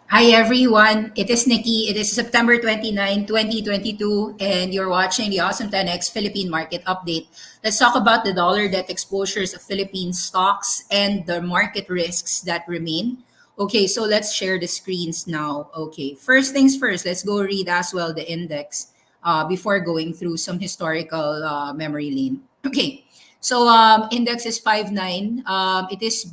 Hi everyone, it is Nikki. It is September 29, 2022, and you're watching the Awesome 10X Philippine Market Update. Let's talk about the dollar debt exposures of Philippine stocks and the market risks that remain. Okay, so let's share the screens now. Okay, first things first, let's go read as well the index before going through some historical memory lane. Okay, so index is 5.9. It is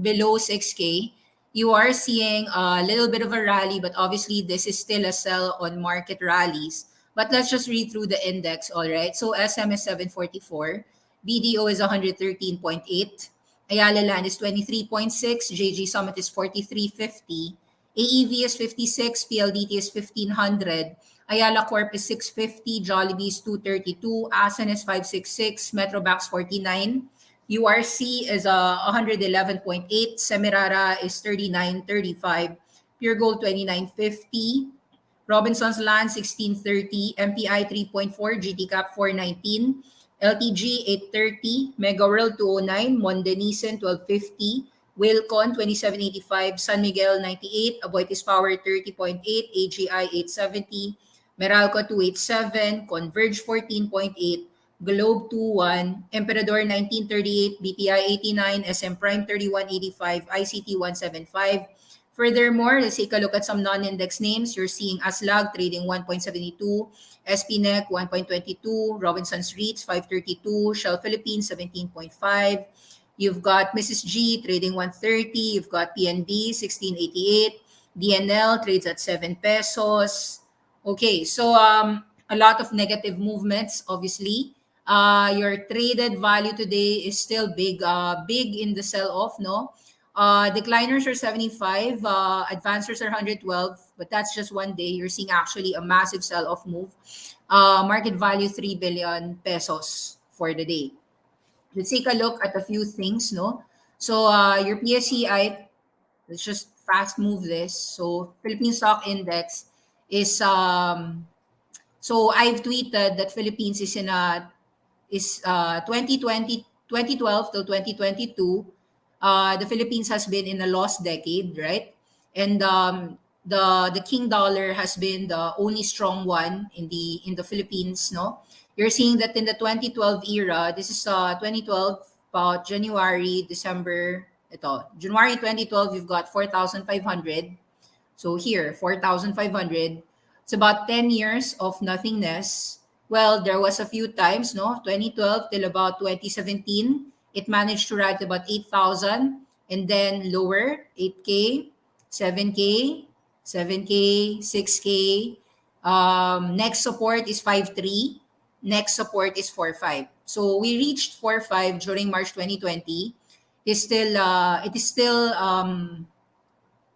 below 6K. You are seeing a little bit of a rally, but obviously this is still a sell on market rallies. But let's just read through the index, all right? So SM is 744, BDO is 113.8, Ayala Land is 23.6, JG Summit is 43.50, AEV is 56, PLDT is 1500, Ayala Corp is 650, Jollibee is 232, Asen is 566, Metrobax 49, URC is 111.8, Semirara is 39.35, Pure Gold 29.50, Robinson's Land 16.30, MPI 3.4, GT Cap 4.19, LTG 8.30, Mega World 209, Mondenisan 12.50, Wilcon 27.85, San Miguel 98, Aboitiz Power 30.8, AGI 8.70, Meralco 287, Converge 14.8, Globe 21, Emperador 1938, BPI 89, SM Prime 3185, ICT 175. Furthermore, let's take a look at some non-index names. You're seeing Aslag trading 1.72, SPNEC 1.22, Robinson's REITs 5.32, Shell Philippines 17.5. You've got Mrs. G trading 1.30. You've got PNB 16.88. DNL trades at 7 pesos. Okay, so a lot of negative movements, obviously. Your traded value today is still big in the sell-off, no? Decliners are 75, advancers are 112, but that's just one day. You're seeing actually a massive sell-off move. Market value 3 billion pesos for the day. Let's take a look at a few things, no? So your PSCI, let's just fast move this. So Philippine Stock Index is so I've tweeted that Philippines is in a is 2020 2012 to 2022. The Philippines has been in a lost decade, right? And the king dollar has been the only strong one in the Philippines, no? You're seeing that in the 2012 era, this is 2012, about January, December, ito, January 2012, you've got 4,500. So here, 4,500. It's about 10 years of nothingness. Well, there was a few times, no? 2012 till about 2017, it managed to rise to about 8,000 and then lower, 8K, 7K, 7K, 6K. Next support is 5.3. Next support is 4.5. So we reached 4.5 during March 2020. It is still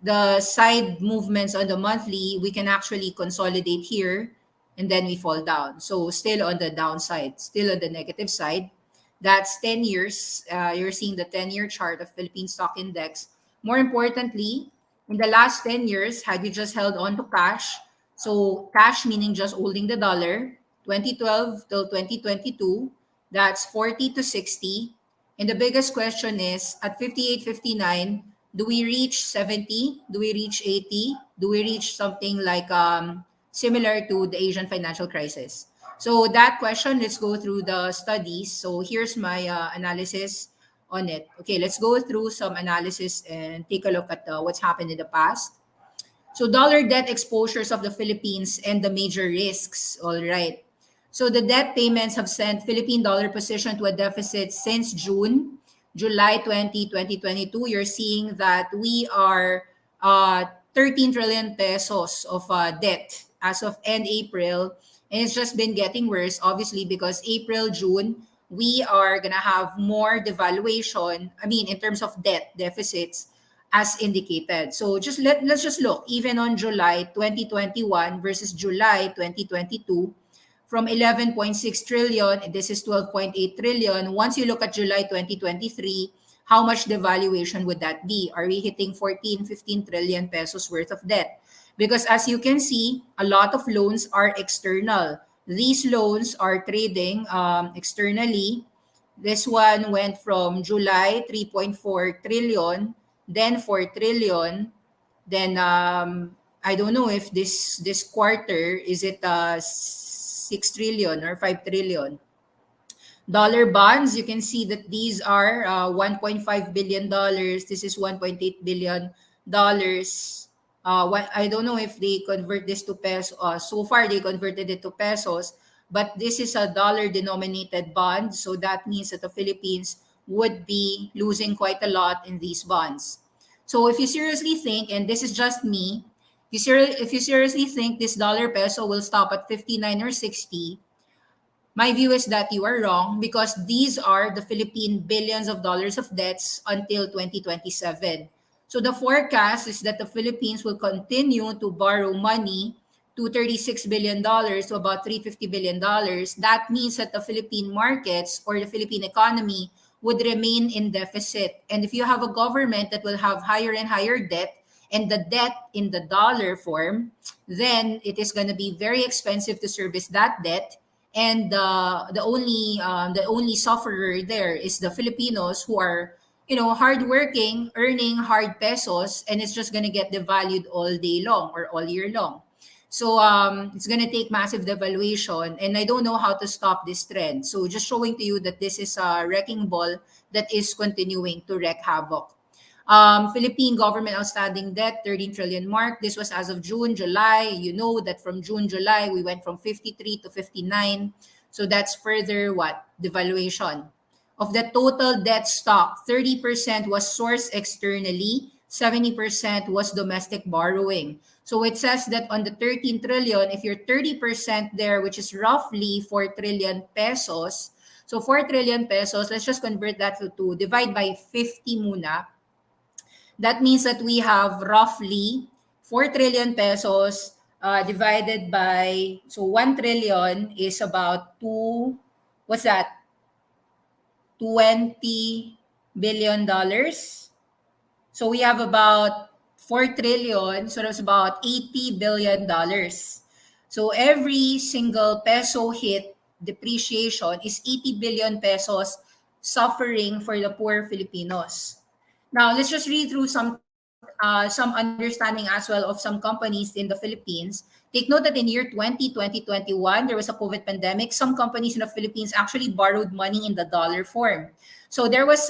the side movements on the monthly, we can actually consolidate here and then we fall down. So still on the downside, still on the negative side. That's 10 years. You're seeing the 10-year chart of Philippine Stock Index. More importantly, in the last 10 years, had you just held on to cash, so cash meaning just holding the dollar, 2012 till 2022, that's 40 to 60. And the biggest question is at 58.59, do we reach 70? Do we reach 80? Do we reach something like similar to the Asian financial crisis? So that question, let's go through the studies. So here's my analysis on it. Okay, let's go through some analysis and take a look at what's happened in the past. So dollar debt exposures of the Philippines and the major risks. All right. So the debt payments have sent Philippine dollar position to a deficit since July 2022. You're seeing that we are 13 trillion pesos of debt as of end April. And it's just been getting worse, obviously, because April, June, we are going to have more devaluation. I mean, in terms of debt deficits, as indicated. So let's just look even on July 2021 versus July 2022 from 11.6 trillion, this is 12.8 trillion. Once you look at July 2023, how much devaluation would that be? Are we hitting 14, 15 trillion pesos worth of debt? Because as you can see, a lot of loans are external. These loans are trading externally. This one went from July 3.4 trillion, then 4 trillion, Then I don't know if this quarter is it 6 trillion or 5 trillion. Dollar bonds, you can see that these are $1.5 billion. This is $1.8 billion. I don't know if they convert this to pesos. So far, they converted it to pesos, but this is a dollar denominated bond. So that means that the Philippines would be losing quite a lot in these bonds. So if you seriously think, and this is just me, if you seriously think this dollar peso will stop at 59 or 60, my view is that you are wrong because these are the Philippine billions of dollars of debts until 2027. So the forecast is that the Philippines will continue to borrow money to $36 billion to about $350 billion. That means that the Philippine markets or the Philippine economy would remain in deficit. And if you have a government that will have higher and higher debt, and the debt in the dollar form, then it is going to be very expensive to service that debt, and the only sufferer there is the Filipinos who are hardworking, earning hard pesos, and it's just gonna get devalued all day long or all year long. So it's gonna take massive devaluation, and I don't know how to stop this trend. So just showing to you that this is a wrecking ball that is continuing to wreak havoc. Philippine government outstanding debt, 13 trillion mark. This was as of June, July. You know that from June, July, we went from 53 to 59. So that's further what? Devaluation. Of the total debt stock, 30% was sourced externally, 70% was domestic borrowing. So it says that on the 13 trillion, if you're 30% there, which is roughly 4 trillion pesos, so 4 trillion pesos, let's just convert that to divide by 50 muna. That means that we have roughly 4 trillion pesos divided by, so 1 trillion is about what's that? $20 billion. So we have about 4 trillion, so that's about $80 billion. So every single peso hit depreciation is 80 billion pesos suffering for the poor Filipinos. Now, let's just read through some understanding as well of some companies in the Philippines. Take note that in year 2021, there was a COVID pandemic. Some companies in the Philippines actually borrowed money in the dollar form. So there was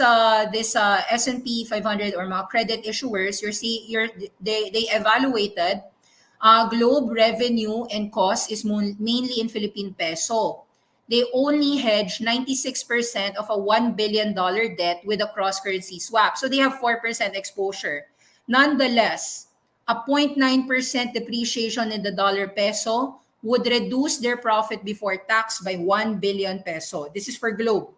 this S&P 500 or mga credit issuers. They evaluated globe revenue and cost is mainly in Philippine peso. They only hedge 96% of a $1 billion debt with a cross-currency swap. So they have 4% exposure. Nonetheless, a 0.9% depreciation in the dollar peso would reduce their profit before tax by 1 billion peso. This is for Globe.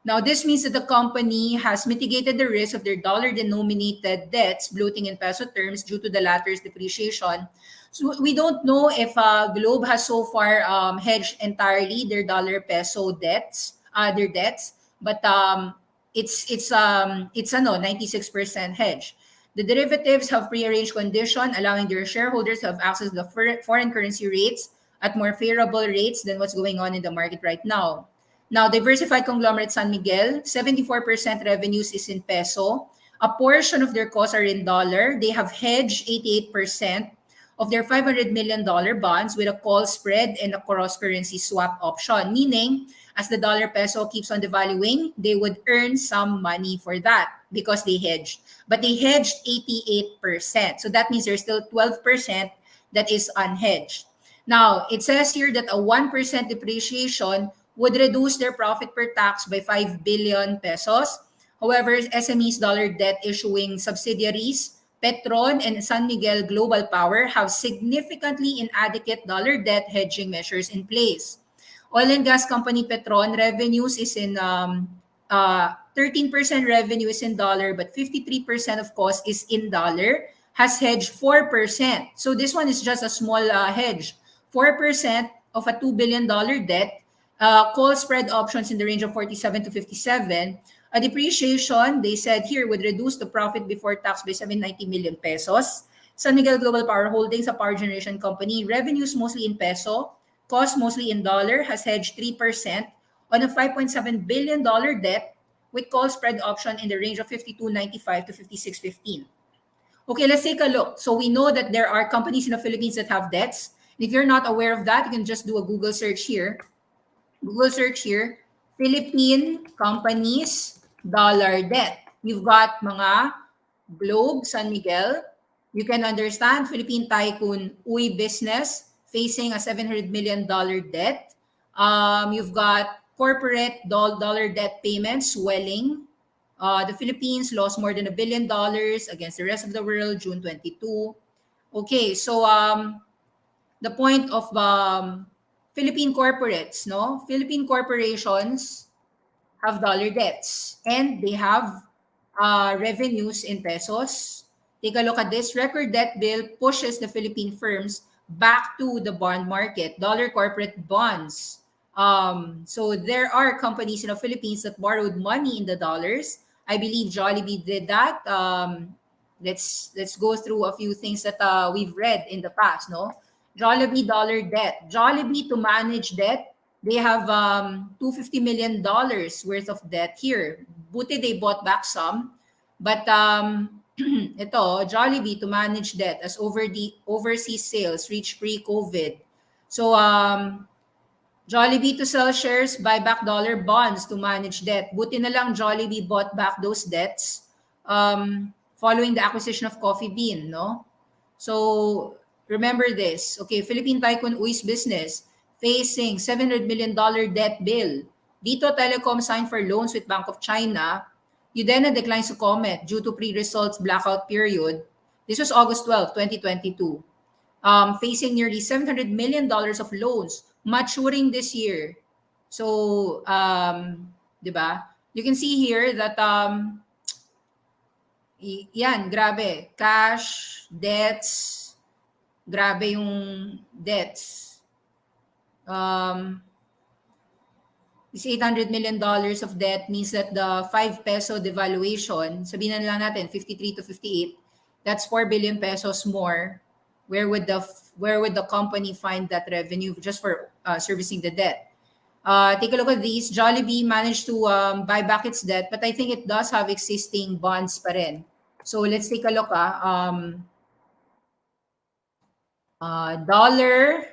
Now, this means that the company has mitigated the risk of their dollar-denominated debts bloating in peso terms due to the latter's depreciation. So we don't know if Globe has so far hedged entirely their dollar peso debts, but it's 96% hedge. The derivatives have prearranged condition allowing their shareholders to have access to the foreign currency rates at more favorable rates than what's going on in the market right now. Now, diversified conglomerate San Miguel, 74% revenues is in peso. A portion of their costs are in dollar. They have hedged 88% of their $500 million bonds with a call spread and a cross-currency swap option, meaning as the dollar peso keeps on devaluing, they would earn some money for that because they hedged. But they hedged 88%. So that means there's still 12% that is unhedged. Now, it says here that a 1% depreciation would reduce their profit per tax by 5 billion pesos. However, SME's dollar debt issuing subsidiaries, Petron and San Miguel Global Power, have significantly inadequate dollar debt hedging measures in place. Oil and gas company Petron revenues is in 13% revenue is in dollar, but 53% of cost is in dollar, has hedged 4%. So this one is just a small hedge. 4% of a $2 billion debt, call spread options in the range of 47 to 57. A depreciation, they said here, would reduce the profit before tax by 790 million pesos. San Miguel Global Power Holdings, a power generation company, revenues mostly in peso, cost mostly in dollar, has hedged 3% on a $5.7 billion debt with call spread option in the range of 52.95 to 56.15. Okay, let's take a look. So we know that there are companies in the Philippines that have debts. If you're not aware of that, you can just do a Google search here. Google search here, Philippine companies dollar debt. You've got mga Globe, San Miguel. You can understand Philippine tycoon Uy Business facing a $700 million debt. You've got corporate dollar debt payments swelling. The Philippines lost more than $1 billion against the rest of the world, June 22. Okay, so the point of Philippine corporates, no? Philippine corporations have dollar debts and they have revenues in pesos. Take a look at this. Record debt bill pushes the Philippine firms back to the bond market, dollar corporate bonds. So there are companies in the Philippines that borrowed money in the dollars. I believe Jollibee did that. Let's go through a few things that we've read in the past. No, Jollibee dollar debt. Jollibee to manage debt, they have $250 million worth of debt here. Buti they bought back some, but ito Jollibee to manage debt as over the overseas sales reach pre-COVID. So Jollibee to sell shares, buy back dollar bonds to manage debt. Buti na lang Jollibee bought back those debts following the acquisition of Coffee Bean, no? So remember this. Okay, Philippine tycoon Uy's business facing $700 million debt bill. Dito Telecom signed for loans with Bank of China. Udena declines to comment due to pre-results blackout period. This was August 12, 2022. Facing nearly $700 million of loans maturing this year. So, di ba? You can see here that yan, grabe. Cash, debts, grabe yung debts. This $800 million of debt means that the 5 peso devaluation, sabihin na lang natin 53 to 58, that's 4 billion pesos more. Where would the company find that revenue just for servicing the debt? Take a look at these. Jollibee managed to buy back its debt, but I think it does have existing bonds pa rin. So let's take a look. Dollar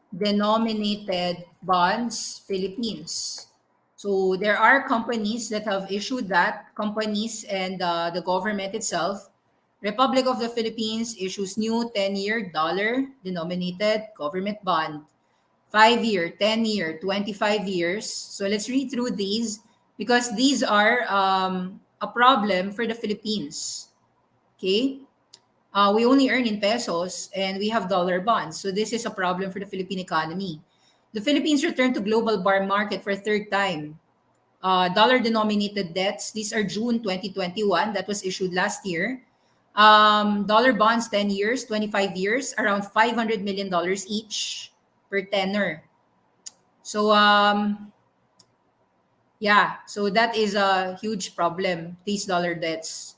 denominated bonds, Philippines. So there are companies that have issued that, companies and the government itself. Republic of the Philippines issues new 10-year dollar denominated government bond. 5-year, 10-year, 25 years. So let's read through these because these are a problem for the Philippines. Okay? We only earn in pesos and we have dollar bonds. So this is a problem for the Philippine economy. The Philippines returned to global bond market for a third time. Dollar denominated debts, these are June 2021, that was issued last year. Dollar bonds 10 years, 25 years, around $500 million each per tenor. So yeah, so that is a huge problem, these dollar debts.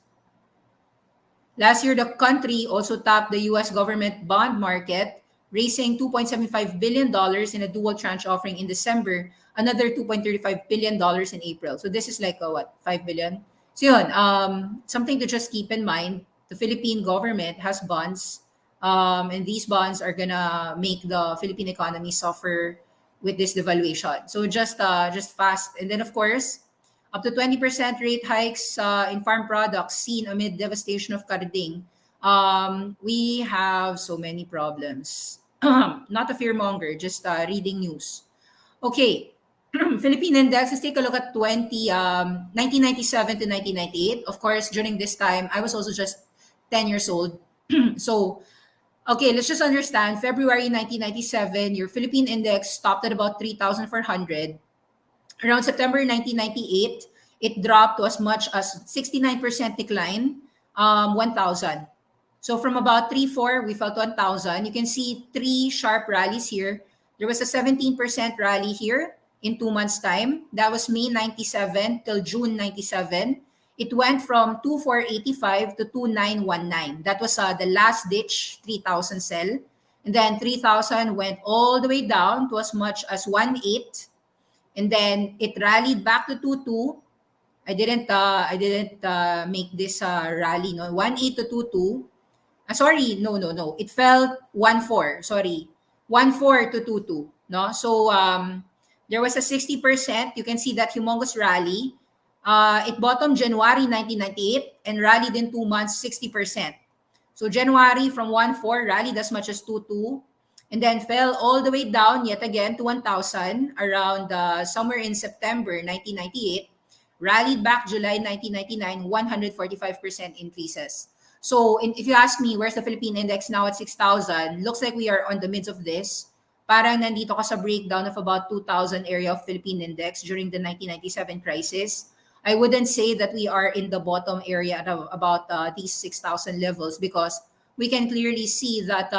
Last year, the country also tapped the US government bond market, raising $2.75 billion in a dual tranche offering in December, another $2.35 billion in April. So this is like what, 5 billion? So yun, something to just keep in mind. The Philippine government has bonds, and these bonds are gonna make the Philippine economy suffer with this devaluation. So just fast, and then of course, up to 20% rate hikes in farm products seen amid devastation of Carding. We have so many problems. Not a fearmonger, just reading news. Okay, Philippine index, let's take a look at 1997 to 1998. Of course, during this time, I was also just 10 years old. So, okay, let's just understand. February 1997, your Philippine index stopped at about 3,400. Around September 1998, it dropped to as much as 69% decline, 1,000. So from about 3,400, we fell to 1,000. You can see 3 sharp rallies here. There was a 17% rally here in 2 months' time. That was May 97 till June 97. It went from 2,485 to 2,919. That was the last ditch 3,000 sell. And then 3,000 went all the way down to as much as 1,800. And then it rallied back to 2,200. I didn't make this rally, no. 1.8 to 2.2. Sorry, no. It fell 1.4. Sorry. 1.4 to 2.2, no. So there was a 60%. You can see that humongous rally. It bottomed January 1998 and rallied in 2 months 60%. So January from 1.4 rallied as much as 2.2 and then fell all the way down yet again to 1,000 around somewhere in September 1998. Rallied back July 1999, 145% increases. So if you ask me, where's the Philippine index now at 6,000? Looks like we are on the midst of this. Parang nandito ka sa breakdown of about 2,000 area of Philippine index during the 1997 crisis. I wouldn't say that we are in the bottom area at about these 6,000 levels because we can clearly see that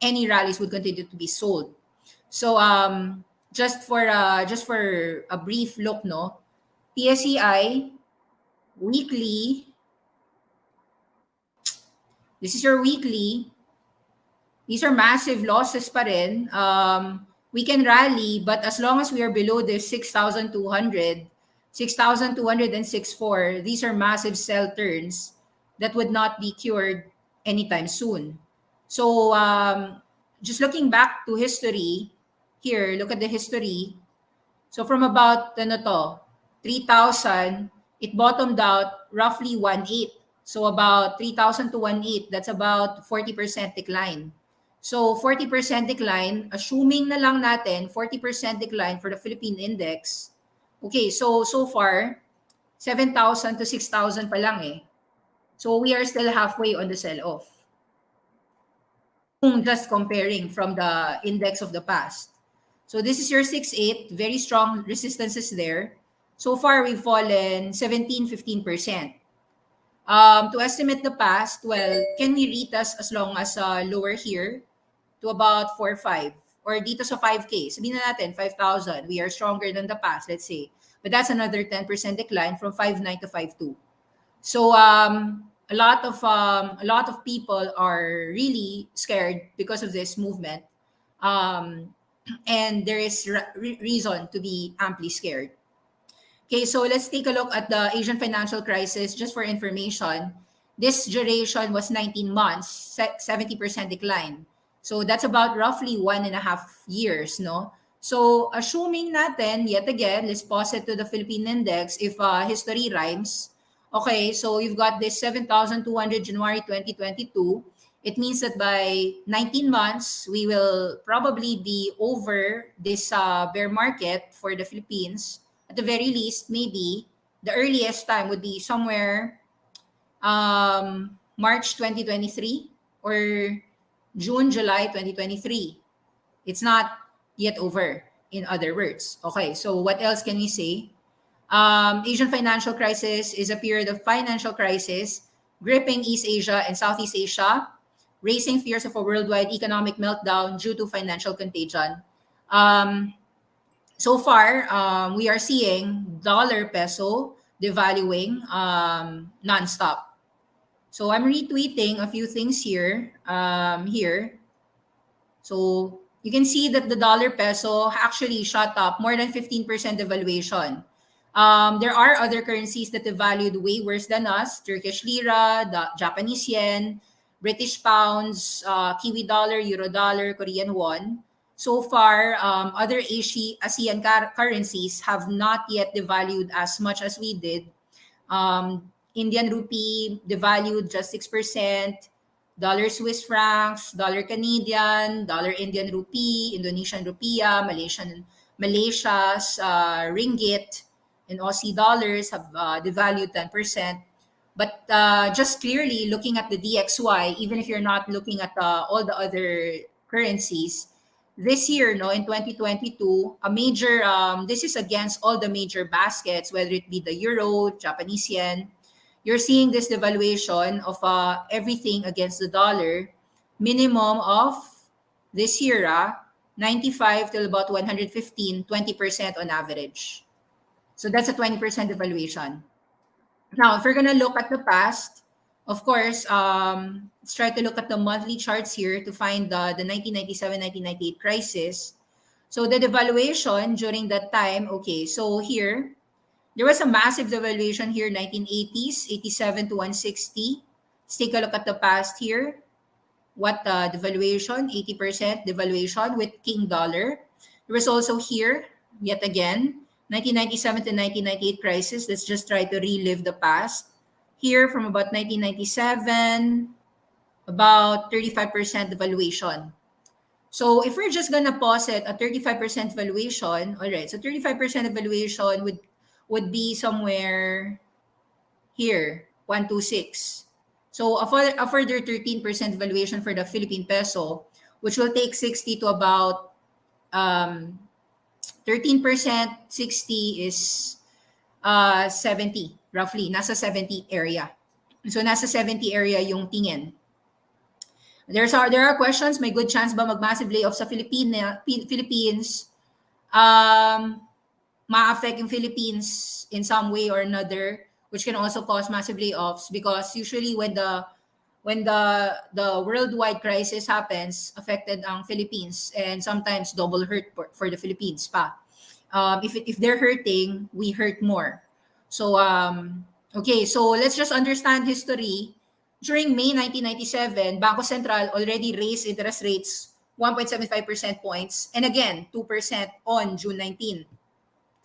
any rallies would continue to be sold. So just for a brief look, no, PSEI weekly. This is your weekly. These are massive losses pa rin. We can rally, but as long as we are below this 6,200, 6,206.4, these are massive sell turns that would not be cured anytime soon. So just looking back to history, here, look at the history. So from about 3,000, it bottomed out roughly 1.8. So about 3,000 to 1.8, that's about 40% decline. So 40% decline, assuming na lang natin 40% decline for the Philippine index. Okay, so far 7,000 to 6,000 pa lang eh. So we are still halfway on the sell-off. Just comparing from the index of the past. So this is your 6.8, very strong resistances there. So far, we've fallen 15%. To estimate the past, well, can we retest as long as lower here to about 4.5 or dito sa 5K? Sabihin na natin, 5,000. We are stronger than the past, let's say. But that's another 10% decline from 5.9 to 5.2. So a lot of people are really scared because of this movement. And there is reason to be amply scared. Okay, so let's take a look at the Asian financial crisis just for information. This duration was 19 months, 70% decline. So that's about roughly 1.5 years, no? So assuming natin, yet again, let's pause it to the Philippine index if history rhymes. Okay, so you've got this 7,200 January 2022. It means that by 19 months, we will probably be over this bear market for the Philippines. At the very least, maybe the earliest time would be somewhere March 2023 or June, July 2023. It's not yet over, in other words. Okay, so what else can we say? Asian financial crisis is a period of financial crisis gripping East Asia and Southeast Asia, raising fears of a worldwide economic meltdown due to financial contagion. So far, we are seeing dollar peso devaluing nonstop. So I'm retweeting a few things here. So you can see that the dollar peso actually shot up more than 15% devaluation. There are other currencies that devalued way worse than us: Turkish lira, the Japanese yen, British pounds, Kiwi dollar, Euro dollar, Korean won. So far, other ASEAN currencies have not yet devalued as much as we did. Indian rupee devalued just 6%. Dollar Swiss francs, dollar Canadian, dollar Indian rupee, Indonesian rupiah, Malaysia's ringgit, and Aussie dollars have devalued 10%. But just clearly looking at the DXY, even if you're not looking at all the other currencies, this year, no, in 2022, a major, this is against all the major baskets, whether it be the euro, Japanese yen. You're seeing this devaluation of everything against the dollar, minimum of this year, 95 till about 115, 20% on average. So that's a 20% devaluation. Now, if we're going to look at the past, of course, let's try to look at the monthly charts here to find the 1997-1998 crisis. So the devaluation during that time, okay, so here, There was a massive devaluation here, 1980s, 87 to 160. Let's take a look at the past here. What devaluation? 80% devaluation with King Dollar. There was also here, yet again, 1997 to 1998 crisis. Let's just try to relive the past. Here, from about 1997, about 35% devaluation. So if we're just gonna pause it at 35% valuation, all right, so 35% valuation would be somewhere here, 126. So a further 13% valuation for the Philippine peso, which will take 60 to about 13%, 60 is 70, roughly. Nasa 70 area. So nasa 70 area yung tingin. There are questions, may good chance ba mag-massive layoff sa Philippines? Ma-affect yung Philippines in some way or another, which can also cause massive layoffs because usually when the worldwide crisis happens, affected ang Philippines and sometimes double hurt for the Philippines pa. If they're hurting, we hurt more. So okay, so let's just understand history. During May 1997, Bangko Sentral already raised interest rates 1.75% points and again 2% on June 19.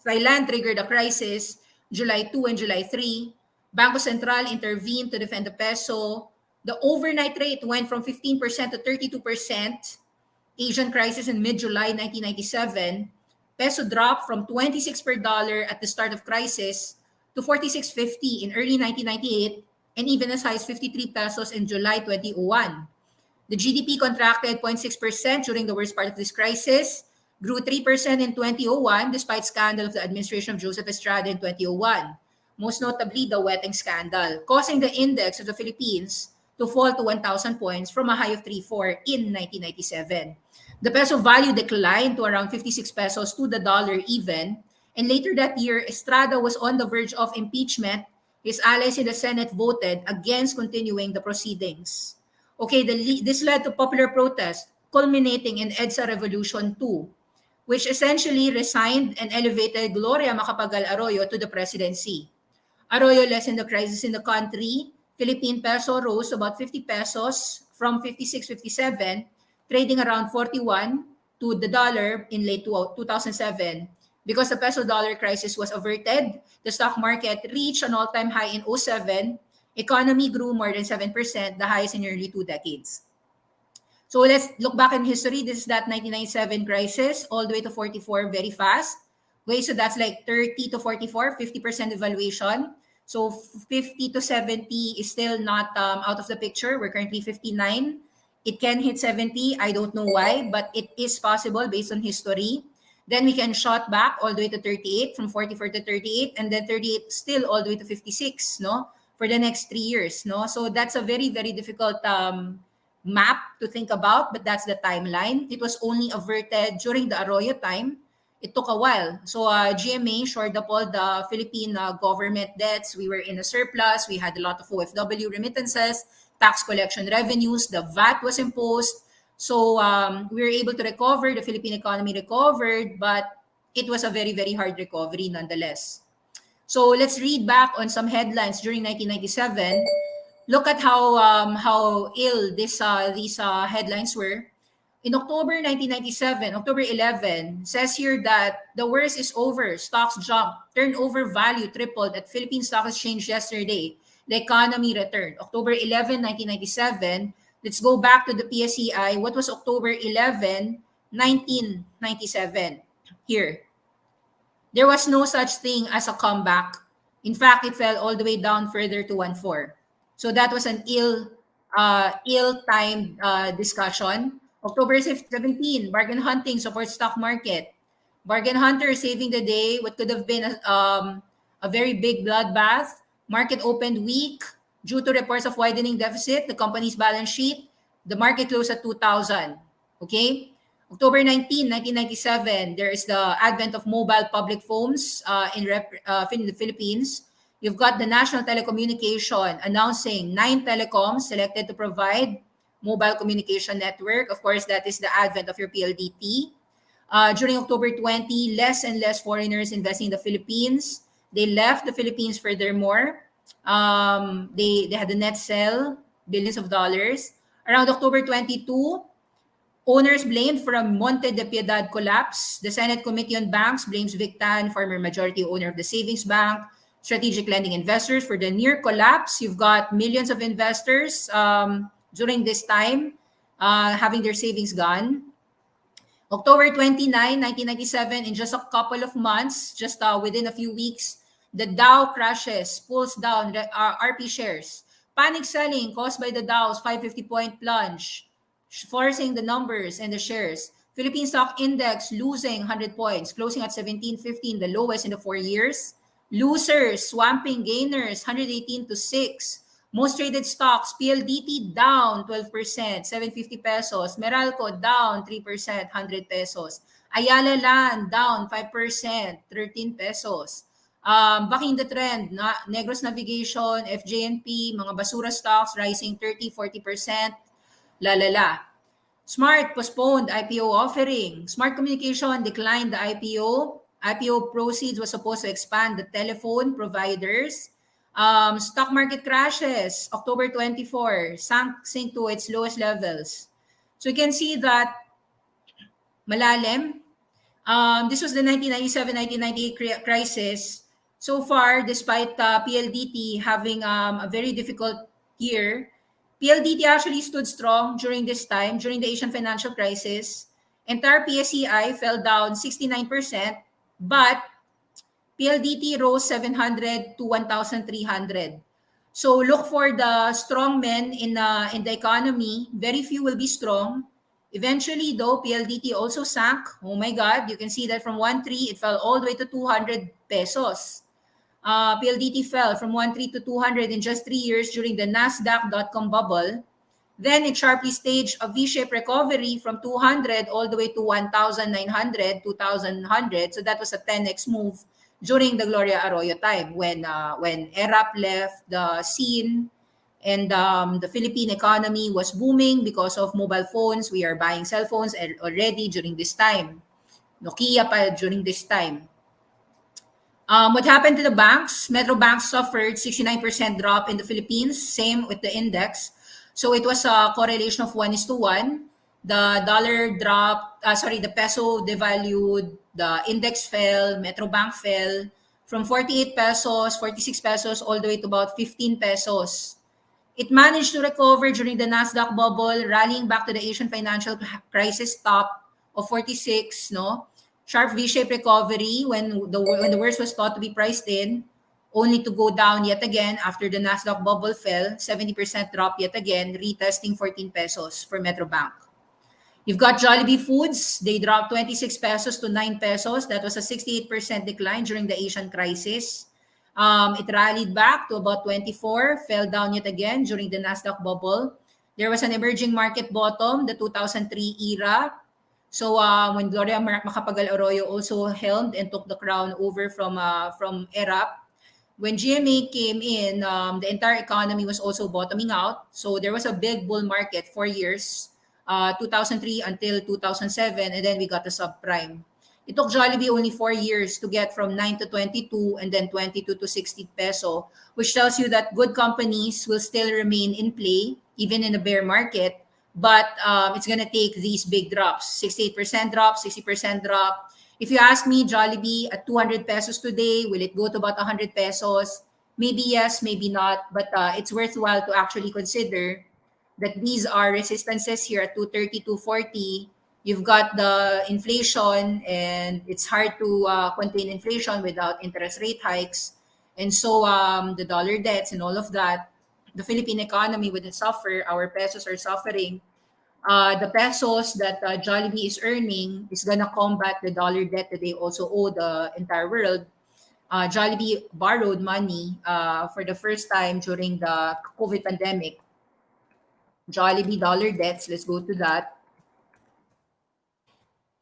Thailand triggered a crisis July 2 and July 3. Bangko Sentral intervened to defend the peso. The overnight rate went from 15% to 32%. Asian crisis in mid-July 1997. Peso dropped from 26 per dollar at the start of crisis to 46.50 in early 1998 and even as high as 53 pesos in July 2001. The GDP contracted 0.6% during the worst part of this crisis, grew 3% in 2001 despite scandal of the administration of Joseph Estrada in 2001, most notably the wetting scandal, causing the index of the Philippines to fall to 1,000 points from a high of 3.4 in 1997. The peso value declined to around 56 pesos to the dollar even, and later that year, Estrada was on the verge of impeachment. His allies in the Senate voted against continuing the proceedings. Okay, this led to popular protest, culminating in EDSA Revolution 2, which essentially resigned and elevated Gloria Macapagal Arroyo to the presidency. Arroyo lessened the crisis in the country. Philippine peso rose to about 50 pesos from 56.57, trading around 41 to the dollar in late 2007. Because the peso-dollar crisis was averted, the stock market reached an all-time high in 2007. Economy grew more than 7%, the highest in nearly 2 decades. So let's look back in history. This is that 1997 crisis, all the way to 44 very fast. Okay, so that's like 30 to 44, 50% devaluation. So 50 to 70 is still not out of the picture. We're currently 59. It can hit 70. I don't know why, but it is possible based on history. Then we can shot back all the way to 38, from 44 to 38, and then 38 still all the way to 56, no? For the next 3 years, no? So that's a very, very difficult map to think about, but that's the timeline. It was only averted during the Arroyo time. It took a while. So GMA shored up all the Philippine government debts. We were in a surplus. We had a lot of OFW remittances, tax collection revenues. The VAT was imposed. So we were able to recover. The Philippine economy recovered, but it was a very, very hard recovery nonetheless. So let's read back on some headlines during 1997. Look at how ill these headlines were. In October 1997, October 11, says here that the worst is over. Stocks jumped. Turnover value tripled at Philippine Stock Exchange yesterday. The economy returned. October 11, 1997. Let's go back to the PSEI. What was October 11, 1997? Here. There was no such thing as a comeback. In fact, it fell all the way down further to 1.4. So that was an ill-timed discussion. October 17, bargain hunting supports stock market. Bargain hunter saving the day. What could have been a very big bloodbath. Market opened weak due to reports of widening deficit. The company's balance sheet. The market closed at 2,000. Okay. October 19, 1997, there is the advent of mobile public phones in the Philippines. You've got the National Telecommunication announcing 9 telecoms selected to provide mobile communication network. Of course, that is the advent of your PLDT. During October 20, less and less foreigners investing in the Philippines. They left the Philippines furthermore. They had a net sell, billions of dollars. Around October 22, owners blamed for a Monte de Piedad collapse. The Senate Committee on Banks blames Victan, former majority owner of the savings bank, strategic lending investors for the near collapse. You've got millions of investors during this time having their savings gone. October 29, 1997, in just a couple of months, just within a few weeks, the Dow crashes, pulls down the RP shares. Panic selling caused by the Dow's 550-point plunge, forcing the numbers and the shares. Philippine stock index losing 100 points, closing at 1715, the lowest in the 4 years. Losers swamping gainers, 118 to 6. Most traded stocks, PLDT down 12%, 750 pesos. Meralco down 3%, 100 pesos. Ayala Land down 5%, 13 pesos. Bucking the trend, Negros Navigation, FJNP, mga basura stocks rising 30, 40%. La. Smart postponed IPO offering. Smart Communication declined the IPO. IPO proceeds was supposed to expand the telephone providers. Stock market crashes. October 24, sink to its lowest levels. So you can see that malalim. This was the 1997-1998 crisis. So far, despite PLDT having a very difficult year, PLDT actually stood strong during this time, during the Asian financial crisis. Entire PSEI fell down 69%, but PLDT rose 700 to 1,300. So look for the strong men in the economy. Very few will be strong. Eventually, though, PLDT also sank. Oh my God, you can see that from 1.3, it fell all the way to 200 pesos. PLDT fell from 1.3 to 200 in just 3 years during the Nasdaq.com bubble. Then it sharply staged a V-shaped recovery from 200 all the way to 1,900, 2,100. So that was a 10x move during the Gloria Arroyo time when ERAP left the scene and the Philippine economy was booming because of mobile phones. We are buying cell phones already during this time. Nokia pa during this time. What happened to the banks? Metro banks suffered 69% drop in the Philippines, same with the index. So it was a correlation of 1:1. The dollar dropped, the peso devalued, the index fell, Metro Bank fell from 48 pesos, 46 pesos, all the way to about 15 pesos. It managed to recover during the Nasdaq bubble, rallying back to the Asian financial crisis top of 46, no? Sharp V-shaped recovery when the worst was thought to be priced in, only to go down yet again after the Nasdaq bubble fell, 70% drop yet again, retesting 14 pesos for Metro Bank. You've got Jollibee Foods. They dropped 26 pesos to 9 pesos. That was a 68% decline during the Asian crisis. It rallied back to about 24, fell down yet again during the Nasdaq bubble. There was an emerging market bottom, the 2003 era. So when Gloria Macapagal Arroyo also helmed and took the crown over from ERAP, when GMA came in, the entire economy was also bottoming out. So there was a big bull market 4 years, 2003 until 2007, and then we got the subprime. It took Jollibee only 4 years to get from 9 to 22 and then 22 to 60 peso, which tells you that good companies will still remain in play even in a bear market. But it's going to take these big drops, 68% drop, 60% drop. If you ask me, Jollibee at 200 pesos today, will it go to about 100 pesos? Maybe yes, maybe not. But it's worthwhile to actually consider that these are resistances here at 230, 240. You've got the inflation, and it's hard to contain inflation without interest rate hikes. And so the dollar debts and all of that, the Philippine economy would suffer. Our pesos are suffering. The pesos that Jollibee is earning is going to combat the dollar debt that they also owe the entire world. Jollibee borrowed money for the first time during the COVID pandemic. Jollibee dollar debts, let's go to that.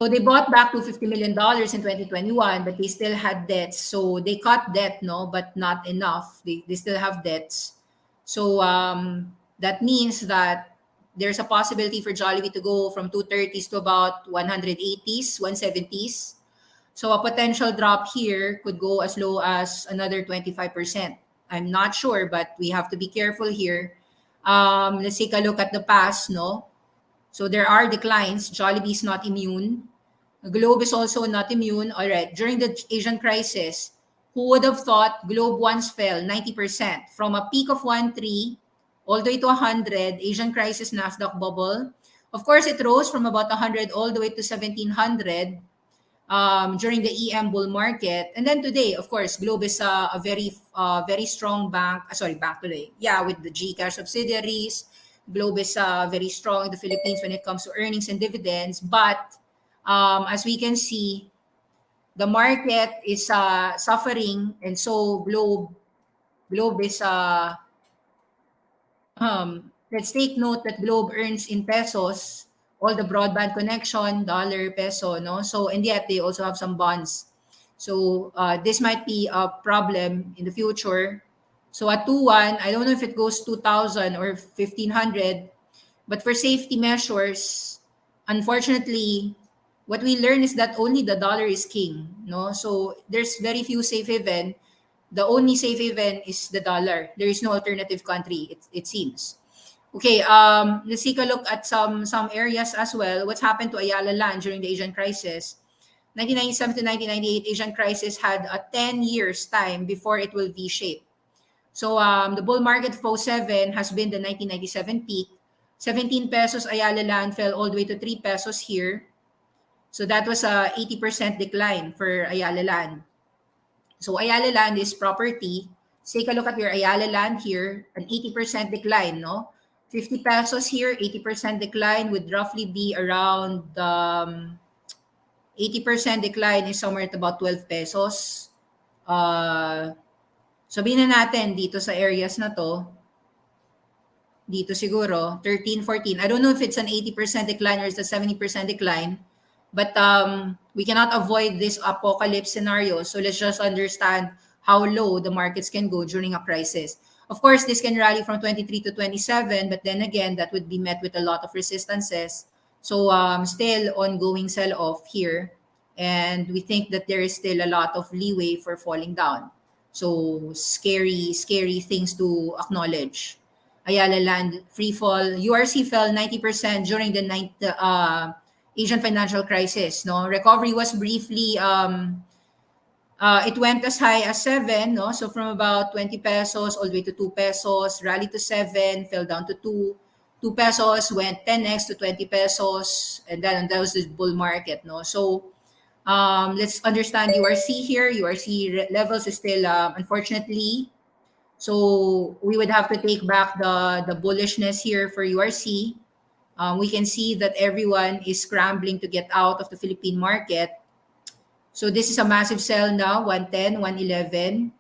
So they bought back $250 million in 2021, but they still had debts. So they cut debt, no, but not enough. They still have debts. So that means that there's a possibility for Jollibee to go from 230s to about 180s, 170s. So a potential drop here could go as low as another 25%. I'm not sure, but we have to be careful here. Let's take a look at the past, no? So there are declines. Jollibee's not immune. Globe is also not immune. All right. During the Asian crisis, who would have thought Globe once fell 90% from a peak of 1.3 all the way to 100, Asian crisis, Nasdaq bubble. Of course, it rose from about 100 all the way to 1700 during the EM bull market. And then today, of course, Globe is a very strong bank. Sorry, bank today. Yeah, with the GCash subsidiaries. Globe is very strong in the Philippines when it comes to earnings and dividends. But as we can see, the market is suffering, and so Globe is let's take note that Globe earns in pesos all the broadband connection, dollar, peso, no? So, and yet they also have some bonds. So, this might be a problem in the future. So, at 2-1, I don't know if it goes 2,000 or 1,500, but for safety measures, unfortunately, what we learn is that only the dollar is king, no? So, there's very few safe haven. The only safe haven is the dollar. There is no alternative country, it seems. Okay, let's take a look at some areas as well. What's happened to Ayala Land during the Asian crisis? 1997 to 1998 Asian crisis had a 10 years time before it will V-shape. So the bull market of '07 has been the 1997 peak. 17 pesos Ayala Land fell all the way to 3 pesos here. So that was a 80% decline for Ayala Land. So Ayala Land is property. Let's take a look at your Ayala Land here, an 80% decline, no? 50 pesos here, 80% decline would roughly be around 80% decline is somewhere at about 12 pesos. Sabihin na natin dito sa areas na to, dito siguro, 13, 14. I don't know if it's an 80% decline or it's a 70% decline. But we cannot avoid this apocalypse scenario. So let's just understand how low the markets can go during a crisis. Of course, this can rally from 23 to 27, but then again, that would be met with a lot of resistances. So still ongoing sell-off here. And we think that there is still a lot of leeway for falling down. So scary, scary things to acknowledge. Ayala Land free fall. URC fell 90% during the Asian financial crisis. No, recovery was briefly. It went as high as 7. No, so from about 20 pesos all the way to 2 pesos, rallied to 7, fell down to 2. 2 pesos went 10x to 20 pesos, and then that was the bull market. No, so let's understand URC here. URC levels is still unfortunately. So we would have to take back the bullishness here for URC. We can see that everyone is scrambling to get out of the Philippine market. So this is a massive sell now, 110, 111.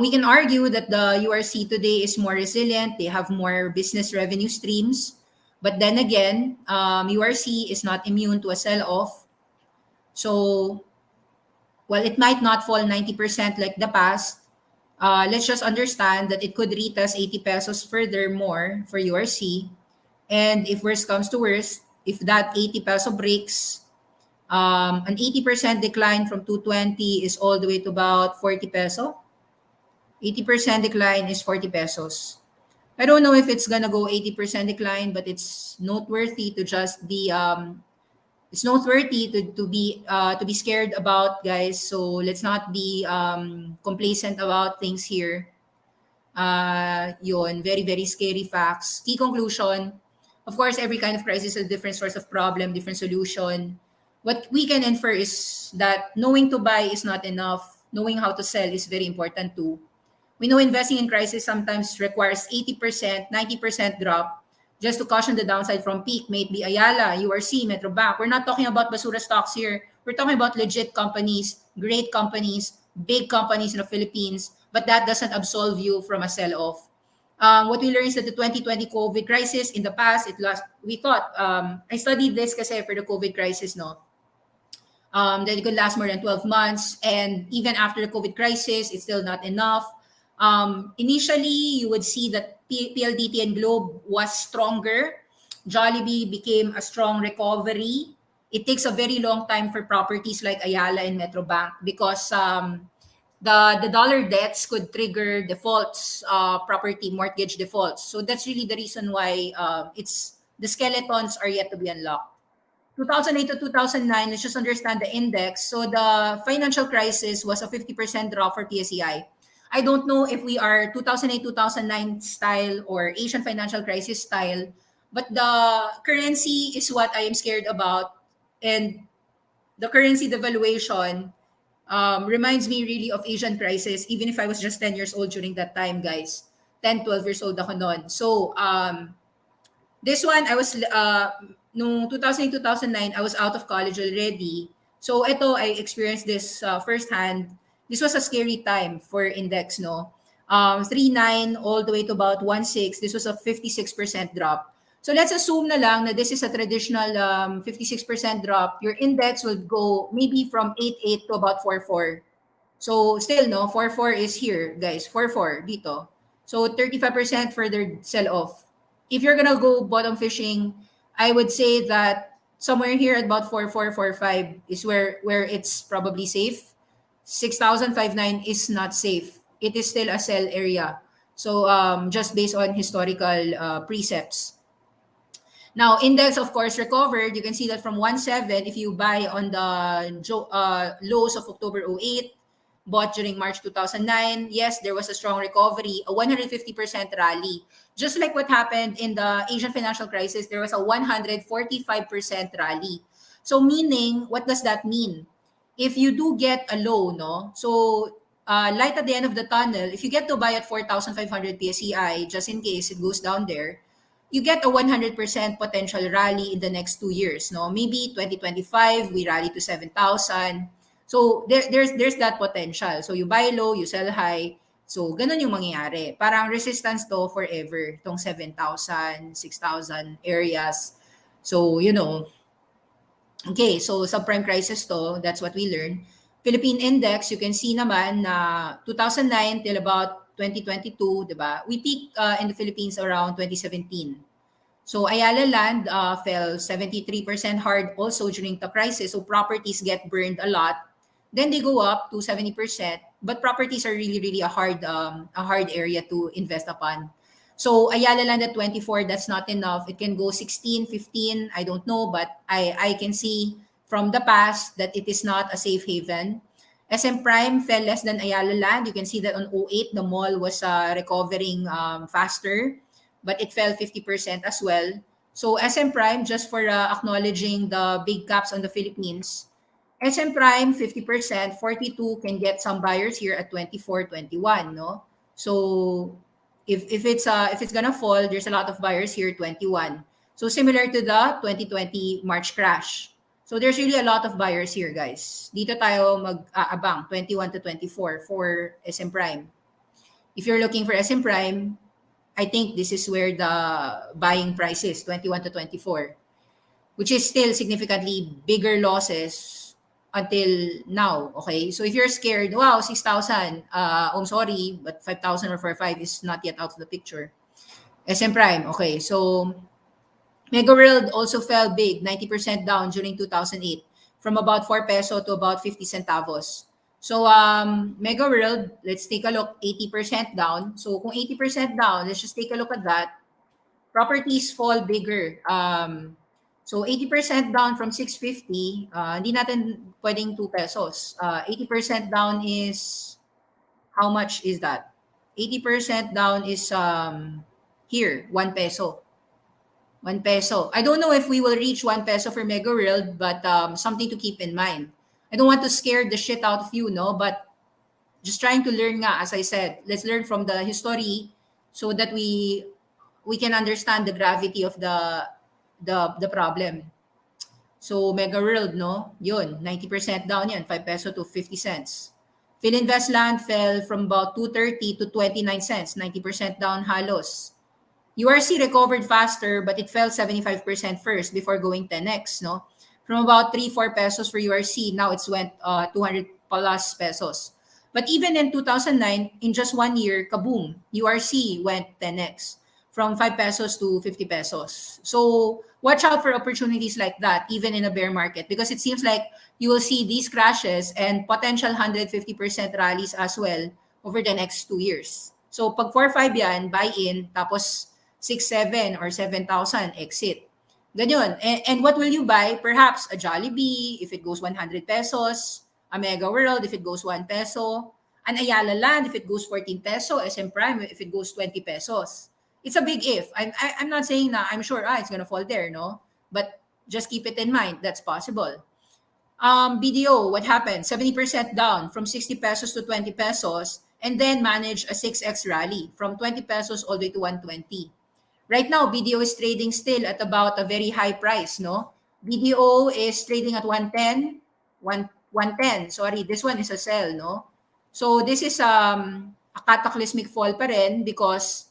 We can argue that the URC today is more resilient. They have more business revenue streams. But then again, URC is not immune to a sell-off. So while it might not fall 90% like the past, let's just understand that it could retest 80 pesos furthermore for URC. And if worst comes to worst, if that 80 peso breaks, an 80% decline from 220 is all the way to about 40 peso. 80% decline is 40 pesos. I don't know if it's gonna go 80% decline, but it's noteworthy to just be it's noteworthy to be scared about, guys. So let's not be complacent about things here. Yun, very, very scary facts. Key conclusion, of course, every kind of crisis has a different source of problem, different solution. What we can infer is that knowing to buy is not enough. Knowing how to sell is very important too. We know investing in crisis sometimes requires 80%, 90% drop just to caution the downside from peak. May it be Ayala, URC, Metro Bank. We're not talking about basura stocks here. We're talking about legit companies, great companies, big companies in the Philippines, but that doesn't absolve you from a sell-off. What we learned is that the 2020 COVID crisis in the past, we thought, I studied this kasi for the COVID crisis, no? That it could last more than 12 months. And even after the COVID crisis, it's still not enough. Initially, you would see that PLDT and Globe was stronger. Jollibee became a strong recovery. it takes a very long time for properties like Ayala and Metrobank because the dollar debts could trigger defaults, property mortgage defaults. So that's really the reason why it's the skeletons are yet to be unlocked. 2008 to 2009, let's just understand the index. So the financial crisis was a 50% drop for PSEI. I don't know if we are 2008, 2009 style or Asian financial crisis style, but the currency is what I am scared about. And the currency devaluation reminds me really of Asian crisis, even if I was just 10 years old during that time, guys. 10, 12 years old ako noon. So, this one, I was, no 2008, 2009, I was out of college already. So, ito, I experienced this firsthand. This was a scary time for index, no? 3.9 all the way to about 1.6. This was a 56% drop. So, let's assume na lang na this is a traditional 56% drop. Your index will go maybe from 8.8 to about 4.4. So, still, no? 4.4 is here, guys. 4.4 dito. So, 35% further sell-off. If you're gonna go bottom fishing, I would say that somewhere here at about 4.4, 4.5 is where it's probably safe. 6,059 is not safe. It is still a sell area. So just based on historical precepts. Now, index, of course, recovered. You can see that from 1.7, if you buy on the lows of October '08, bought during March 2009, yes, there was a strong recovery, a 150% rally. Just like what happened in the Asian financial crisis, there was a 145% rally. So meaning, what does that mean? If you do get a low, no? So light at the end of the tunnel, if you get to buy at 4,500 PSEI, just in case it goes down there, you get a 100% potential rally in the next 2 years, no? Maybe 2025, we rally to 7,000. So there's that potential. So you buy low, you sell high. So ganun yung mangyayari. Parang resistance to forever, tong 7,000, 6,000 areas. So, okay, so subprime crisis to, that's what we learned. Philippine index, you can see naman na 2009 till about 2022, di ba? We peaked in the Philippines around 2017. So Ayala land fell 73% hard also during the crisis. So properties get burned a lot. Then they go up to 70%. But properties are really, really a hard area to invest upon. So Ayala land at 24, that's not enough. It can go 16, 15, I don't know, but I can see from the past that it is not a safe haven. SM Prime fell less than Ayala land. You can see that on '08, the mall was recovering faster, but it fell 50% as well. So SM Prime, just for acknowledging the big caps on the Philippines, SM Prime 50%, 42 can get some buyers here at 24, 21, no? So if it's gonna fall, there's a lot of buyers here 21. So similar to the 2020 March crash. So there's really a lot of buyers here, guys. Dito tayo mag-aabang 21 to 24 for SM Prime. If you're looking for SM Prime, I think this is where the buying price is, 21 to 24, which is still significantly bigger losses until now, okay? So if you're scared, wow, 6,000, I'm sorry, but 5,000 or 4,500 is not yet out of the picture. SM Prime, okay, so Mega World also fell big, 90% down during 2008, from about 4 peso to about 50 centavos. So Mega World, let's take a look, 80% down. So kung 80% down, let's just take a look at that. Properties fall bigger. So 80% down from 650, hindi natin pwedeng 2 pesos. 80% down is, how much is that? 80% down is here, 1 peso. 1 peso. I don't know if we will reach 1 peso for Mega World, but something to keep in mind. I don't want to scare the shit out of you, no? But just trying to learn nga, as I said, let's learn from the history so that we can understand the gravity of the problem. So Mega World, no? Yun, 90% down yan, 5 peso to 50 cents. Philinvest Land fell from about 230 to 29 cents, 90% down halos. URC recovered faster, but it fell 75% first before going 10x, no? From about 3-4 pesos for URC, now it's went 200 plus pesos. But even in 2009, in just 1 year, kaboom, URC went 10x. from 5 pesos to 50 pesos. So watch out for opportunities like that, even in a bear market, because it seems like you will see these crashes and potential 150% rallies as well over the next 2 years. So pag 4-5 yan, buy in, tapos 6-7 or 7,000, exit. Ganyan. And what will you buy? Perhaps a Jollibee if it goes 100 pesos, a Mega World if it goes 1 peso, an Ayala Land if it goes 14 peso, SM Prime if it goes 20 pesos. It's a big if. I'm not saying na I'm sure it's gonna fall there, no? But just keep it in mind. That's possible. BDO, what happened? 70% down from 60 pesos to 20 pesos and then manage a 6x rally from 20 pesos all the way to 120. Right now, BDO is trading still at about a very high price, no? BDO is trading at 110, 110. Sorry, this one is a sell, no? So this is a cataclysmic fall pa rin because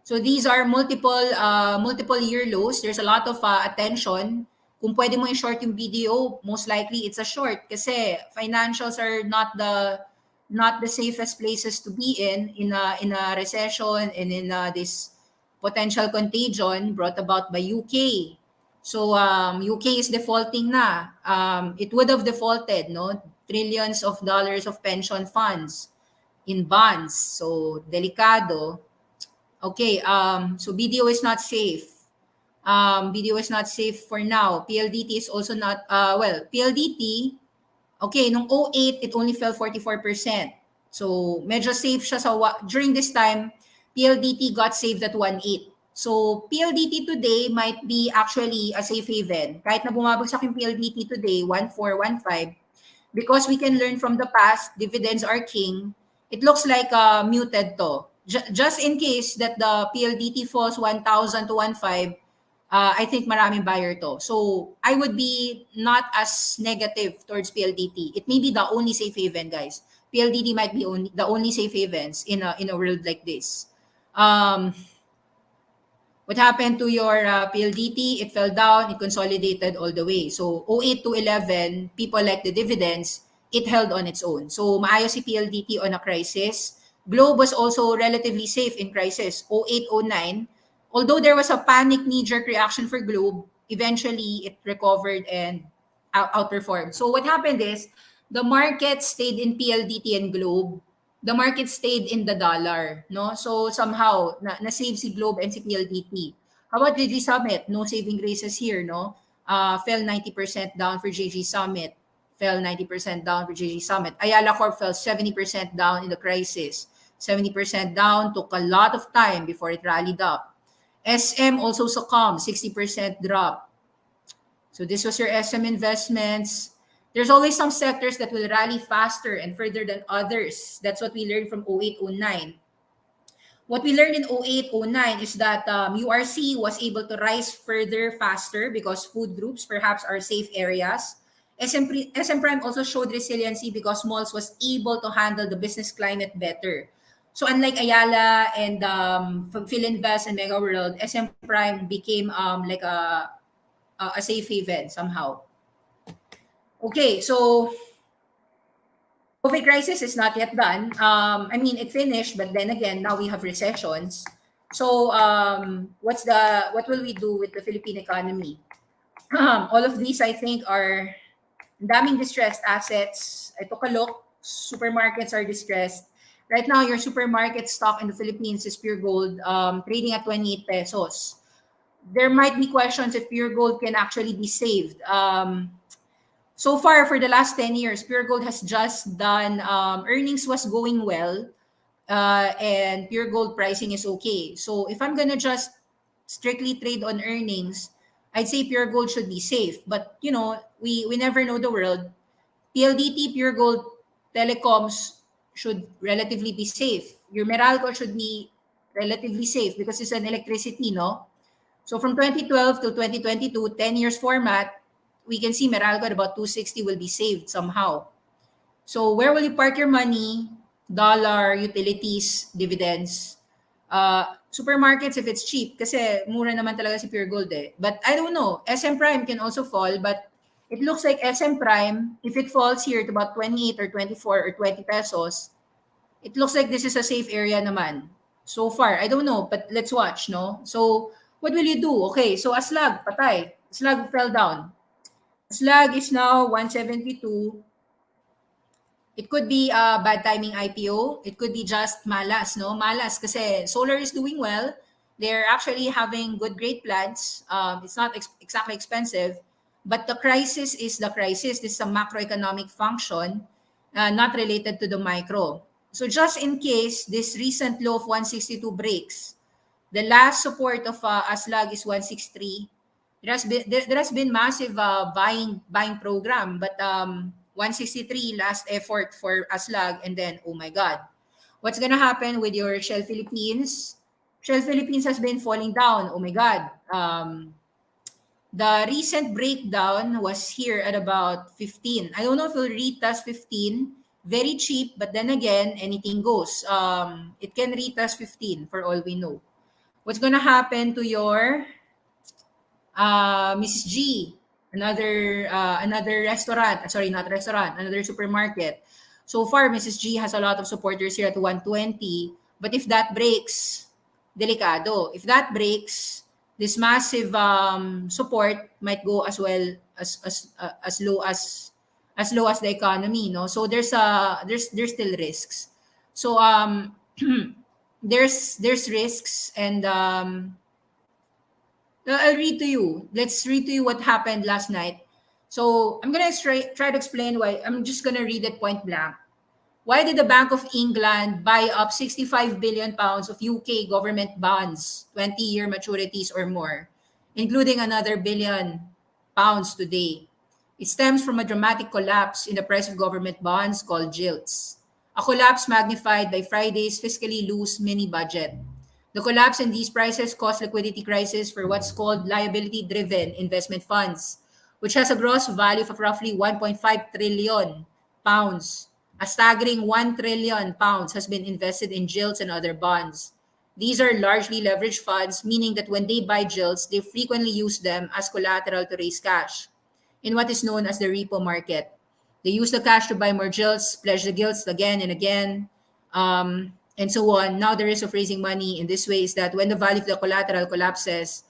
so these are multiple year lows. There's a lot of attention. Kung pwede mo i-short yung BDO, most likely it's a short kasi financials are not the safest places to be in a recession and in this potential contagion brought about by UK. So UK is defaulting na. It would have defaulted, no? Trillions of dollars of pension funds in bonds. So delikado. Okay, so BDO is not safe. BDO is not safe for now. PLDT is also not, PLDT, okay, nung 08, it only fell 44%. So, medyo safe siya during this time, PLDT got saved at 1.8. So, PLDT today might be actually a safe haven. Kahit na bumabagsak yung PLDT today, 1.4, 1.5, because we can learn from the past, dividends are king. It looks like muted to. Just in case that the PLDT falls 1,000 to 1.5, I think maraming buyer to. So I would be not as negative towards PLDT. It may be the only safe haven, guys. PLDT might be the only safe havens in a world like this. What happened to your PLDT? It fell down, it consolidated all the way. So 08 to 11, people like the dividends, it held on its own. So maayos si PLDT on a crisis. Globe was also relatively safe in crisis. 08, 09, although there was a panic knee-jerk reaction for Globe, eventually it recovered and outperformed. So what happened is the market stayed in PLDT and Globe. The market stayed in the dollar, no? So somehow na-save si Globe and si PLDT. How about JG Summit? No saving graces here, no? Fell 90% down for JG Summit. Fell 90% down for JG Summit. Ayala Corp fell 70% down in the crisis. 70% down, took a lot of time before it rallied up. SM also succumbed, 60% drop. So this was your SM investments. There's always some sectors that will rally faster and further than others. That's what we learned from 08, 09. What we learned in 08, 09 is that URC was able to rise further faster because food groups perhaps are safe areas. SM Prime also showed resiliency because malls was able to handle the business climate better. So unlike Ayala and Philinvest and Mega World, SM Prime became like a safe haven somehow. Okay, so COVID crisis is not yet done. I mean, it finished, but then again, now we have recessions. So what will we do with the Philippine economy? All of these, I think, are daming distressed assets. I took a look. Supermarkets are distressed. Right now, your supermarket stock in the Philippines is Pure Gold, trading at 28 pesos. There might be questions if Pure Gold can actually be saved. So far, for the last 10 years, Pure Gold has just done, earnings was going well, and Pure Gold pricing is okay. So if I'm going to just strictly trade on earnings, I'd say Pure Gold should be safe. But, we never know the world. PLDT, Pure Gold, telecoms should relatively be safe. Your Meralco should be relatively safe because it's an electricity, no? So from 2012 to 2022, 10 years format, we can see Meralco at about 260 will be saved somehow. So where will you park your money? Dollar, utilities, dividends. Supermarkets if it's cheap kasi mura naman talaga si Pure Gold eh. But I don't know. SM Prime can also fall, but it looks like SM Prime, if it falls here to about 28 or 24 or 20 pesos, it looks like this is a safe area naman. so far. I don't know, but let's watch, no? So, what will you do? Okay, so Aslag, patay. Aslag fell down. Aslag is now 172. It could be a bad timing IPO. It could be just malas, no? Malas kasi solar is doing well. They're actually having good, great plans. It's not exactly expensive, but the crisis is the crisis. This is a macroeconomic function, not related to the micro. So just in case this recent low of 162 breaks, the last support of Aslag is 163. There has been massive buying program, but 163 last effort for Aslag, and then oh my God, what's gonna happen with your Shell Philippines? Shell Philippines has been falling down. Oh my God. The recent breakdown was here at about 15. I don't know if it'll retest 15. Very cheap, but then again, anything goes. It can retest 15 for all we know. What's gonna happen to your Mrs. G, another restaurant, sorry, not restaurant, another supermarket. So far, Mrs. G has a lot of supporters here at 120. But if that breaks, delikado. If that breaks, this massive support might go as well as low as low as the economy. No, so there's still risks. So there's risks, and I'll read to you. Let's read to you what happened last night. So I'm gonna try to explain why. I'm just gonna read it point blank. Why did the Bank of England buy up 65 billion pounds of UK government bonds, 20-year maturities or more, including another billion pounds today? It stems from a dramatic collapse in the price of government bonds called gilts. A collapse magnified by Friday's fiscally loose mini budget. The collapse in these prices caused liquidity crisis for what's called liability-driven investment funds, which has a gross value of roughly 1.5 trillion pounds. A staggering 1 trillion pounds has been invested in gilts and other bonds. These are largely leveraged funds, meaning that when they buy gilts, they frequently use them as collateral to raise cash in what is known as the repo market. They use the cash to buy more gilts, pledge the gilts again and again, and so on. Now the risk of raising money in this way is that when the value of the collateral collapses,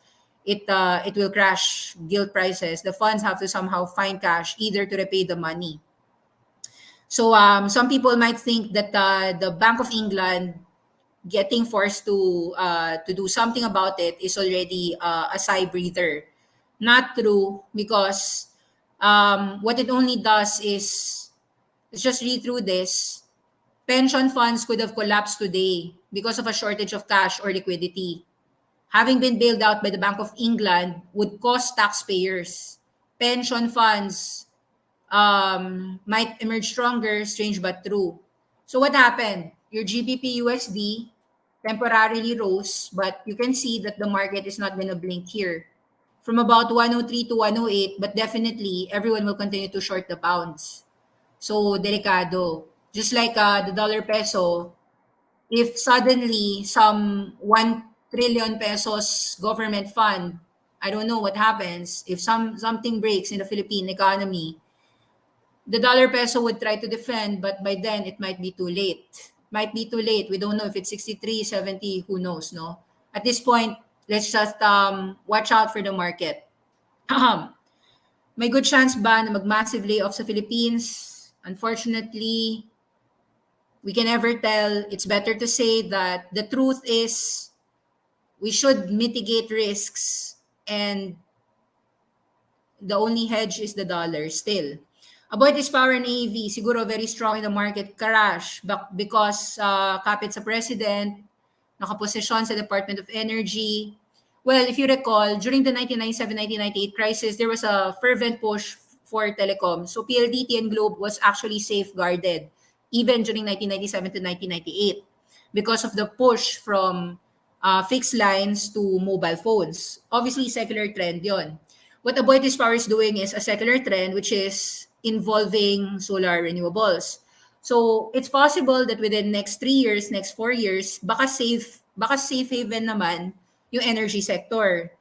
it will crash gilt prices. The funds have to somehow find cash either to repay the money. So some people might think that the Bank of England getting forced to do something about it is already a sigh breather. Not true, because what it only does is, let's just read through this. Pension funds could have collapsed today because of a shortage of cash or liquidity. Having been bailed out by the Bank of England would cost taxpayers. Pension funds might emerge stronger, strange but true. So what happened? Your GBP USD temporarily rose, but you can see that the market is not going to blink here. From about 103 to 108, but definitely everyone will continue to short the pounds. So, delicado. Just like the dollar peso, if suddenly some 1 trillion pesos government fund, I don't know what happens, if something breaks in the Philippine economy, the dollar peso would try to defend, but by then it might be too late. Might be too late. We don't know if it's 63, 70, who knows, no? At this point, let's just watch out for the market. May good chance ba na mag-massive layoff sa Philippines? Unfortunately, we can never tell. It's better to say that the truth is we should mitigate risks, and the only hedge is the dollar still. About this power and AV, siguro very strong in the market, crash, because kapit sa president, nakaposisyon sa Department of Energy. Well, if you recall, during the 1997-1998 crisis, there was a fervent push for telecom. So PLDT and Globe was actually safeguarded even during 1997 to 1998 because of the push from fixed lines to mobile phones. Obviously, secular trend yon. What Aboitiz Power is doing is a secular trend which is involving solar renewables. So it's possible that within next 3 years, next 4 years, baka safe haven naman yung energy sector.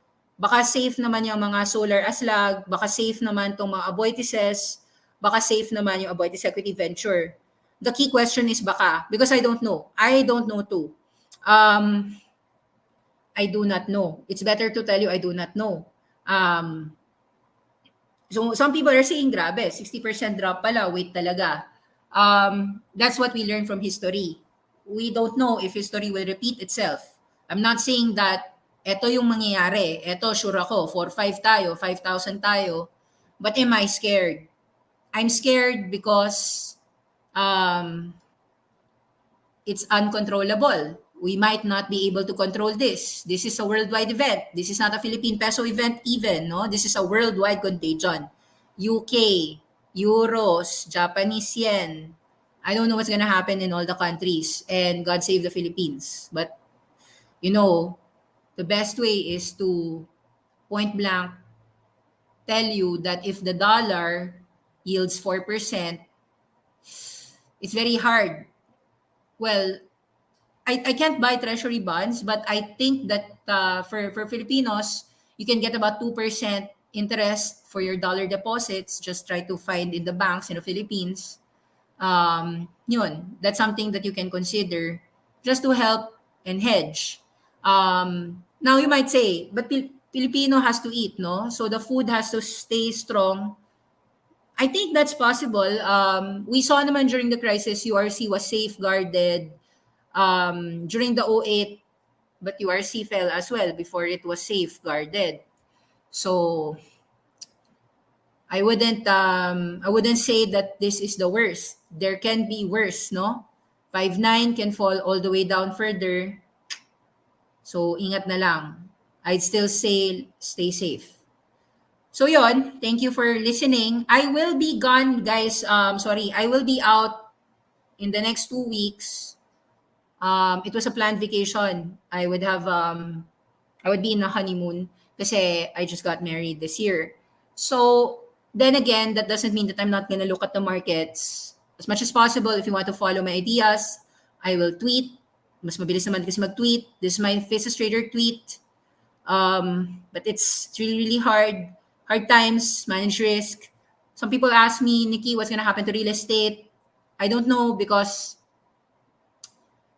Baka safe naman yung mga solar aslag, baka safe naman tong mga Aboitices, baka safe naman yung Aboitiz Equity Venture. The key question is baka, because I don't know. I don't know too. Um, I do not know. It's better to tell you I do not know. Um, so some people are saying, grabe, 60% drop pala, wait talaga. That's what we learn from history. We don't know if history will repeat itself. I'm not saying that eto yung mangyayari, eto sure ako, 4-5 tayo, 5,000 tayo. But am I scared? I'm scared because um, it's uncontrollable. We might not be able to control this. This is a worldwide event. This is not a Philippine peso event even, no? This is a worldwide contagion. UK, euros, Japanese yen. I don't know what's gonna happen in all the countries, and God save the Philippines. But you know, the best way is to point blank tell you that if the dollar yields 4%, it's very hard. Well, I can't buy treasury bonds, but I think that for Filipinos, you can get about 2% interest for your dollar deposits. Just try to find in the banks in the Philippines. Yun, that's something that you can consider just to help and hedge. Now you might say, but Filipino has to eat, no? So the food has to stay strong. I think that's possible. We saw naman during the crisis, URC was safeguarded during the '08, but URC fell as well before it was safeguarded. So I wouldn't say that this is the worst. There can be worse, no? 5-9 can fall all the way down further. So ingat na lang. I'd still say stay safe. So yon, thank you for listening. I will be gone, guys. Sorry, I will be out in the next 2 weeks. It was a planned vacation. I would be in a honeymoon kasi I just got married this year. So then again, that doesn't mean that I'm not gonna look at the markets as much as possible. If you want to follow my ideas, I will tweet. Mas mabilis naman kasi mag-tweet. This is my Faces Trader tweet. But it's really, really hard. Hard times, manage risk. Some people ask me, Nikki, what's gonna happen to real estate? I don't know because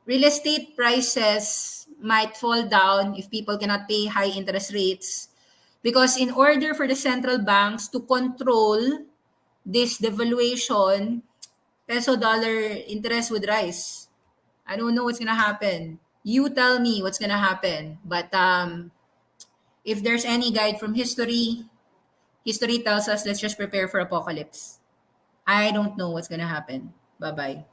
real estate prices might fall down if people cannot pay high interest rates. Because in order for the central banks to control this devaluation, peso dollar interest would rise. I don't know what's gonna happen. You tell me what's gonna happen. But if there's any guide from history, history tells us let's just prepare for apocalypse. I don't know what's gonna happen. Bye bye.